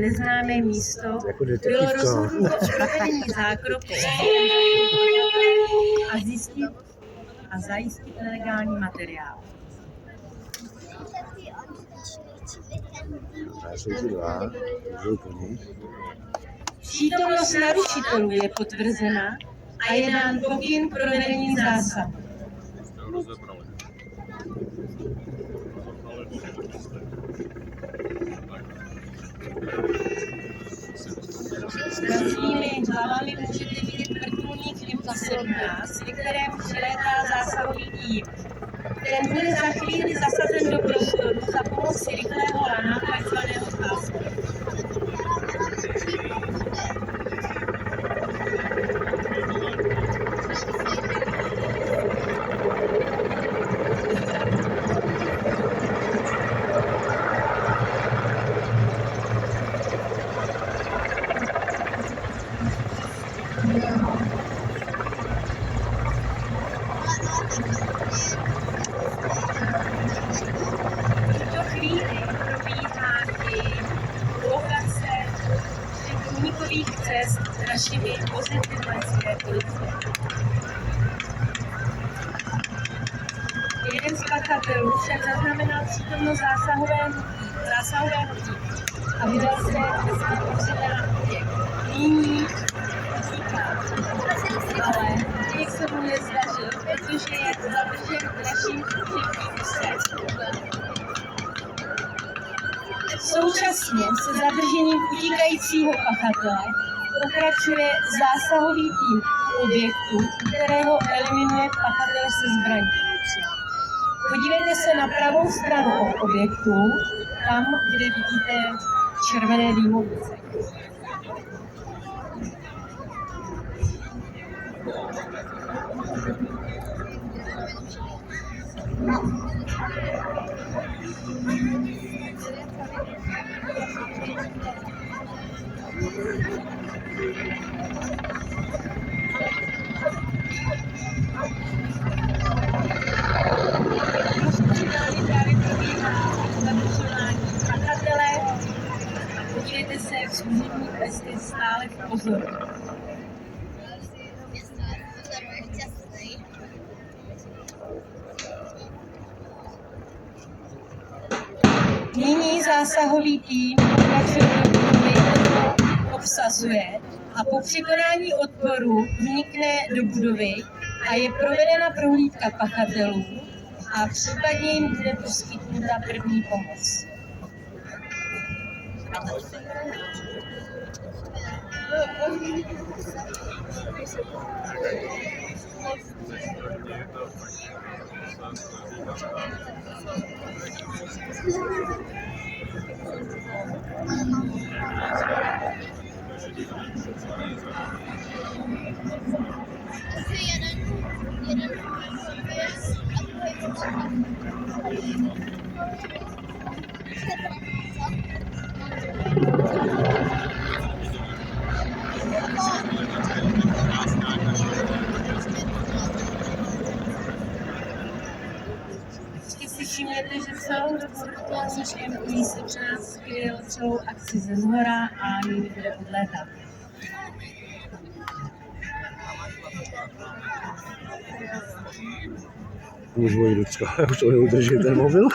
neznámé místo Jako bylo detektivka. rozhodnuto o provedení zákroku a zjistit a zajistit nelegální materiál. Já jsou ty dva, jdou po nich. Přítomnost narušitelů je potvrzena a je dán pokyn k provedení zásahu. Nad svými hlavami můžete vidět vrtulník MiG-17, ke kterému přilétá zásahový tým. Ten bude za chvíli zasazen do prostoru za pomoci rychlého lana, takzvaného pásu. V tuto chvíli probíhá i lokace všech únikových cest našimi vozidly vojenské policie. Jeden z pachatelů však zaznamenal přítomnost zásahového týmu a vydal se na objekt. Nyní utíká, ale jak se mu nezdařil, protože je zadržen naším úředním. Současně se zadržením utíkajícího pachatele pokračuje zásahový tým objektu, kterého eliminuje pachatele se zbraní. Podívejte se na pravou stranu od objektu, tam, kde vidíte červené dýmovice. Právě probíhá zadržování pachatele. Podívejte se, jak služební vesty stále v pozoru. Nyní zásahový tým pokračuje do budovy, kterou obsazuje a po překonání odporu vnikne do budovy a je provedena prohlídka pachatelů a případně jim bude poskytnuta první pomoc. Vždycky si všimněte, že celou dobu vrtulník MiG-17 skryl celou akci ze zhora a nyní bude odlétat. Už moji Lucka, já už to neudržím ten mobil.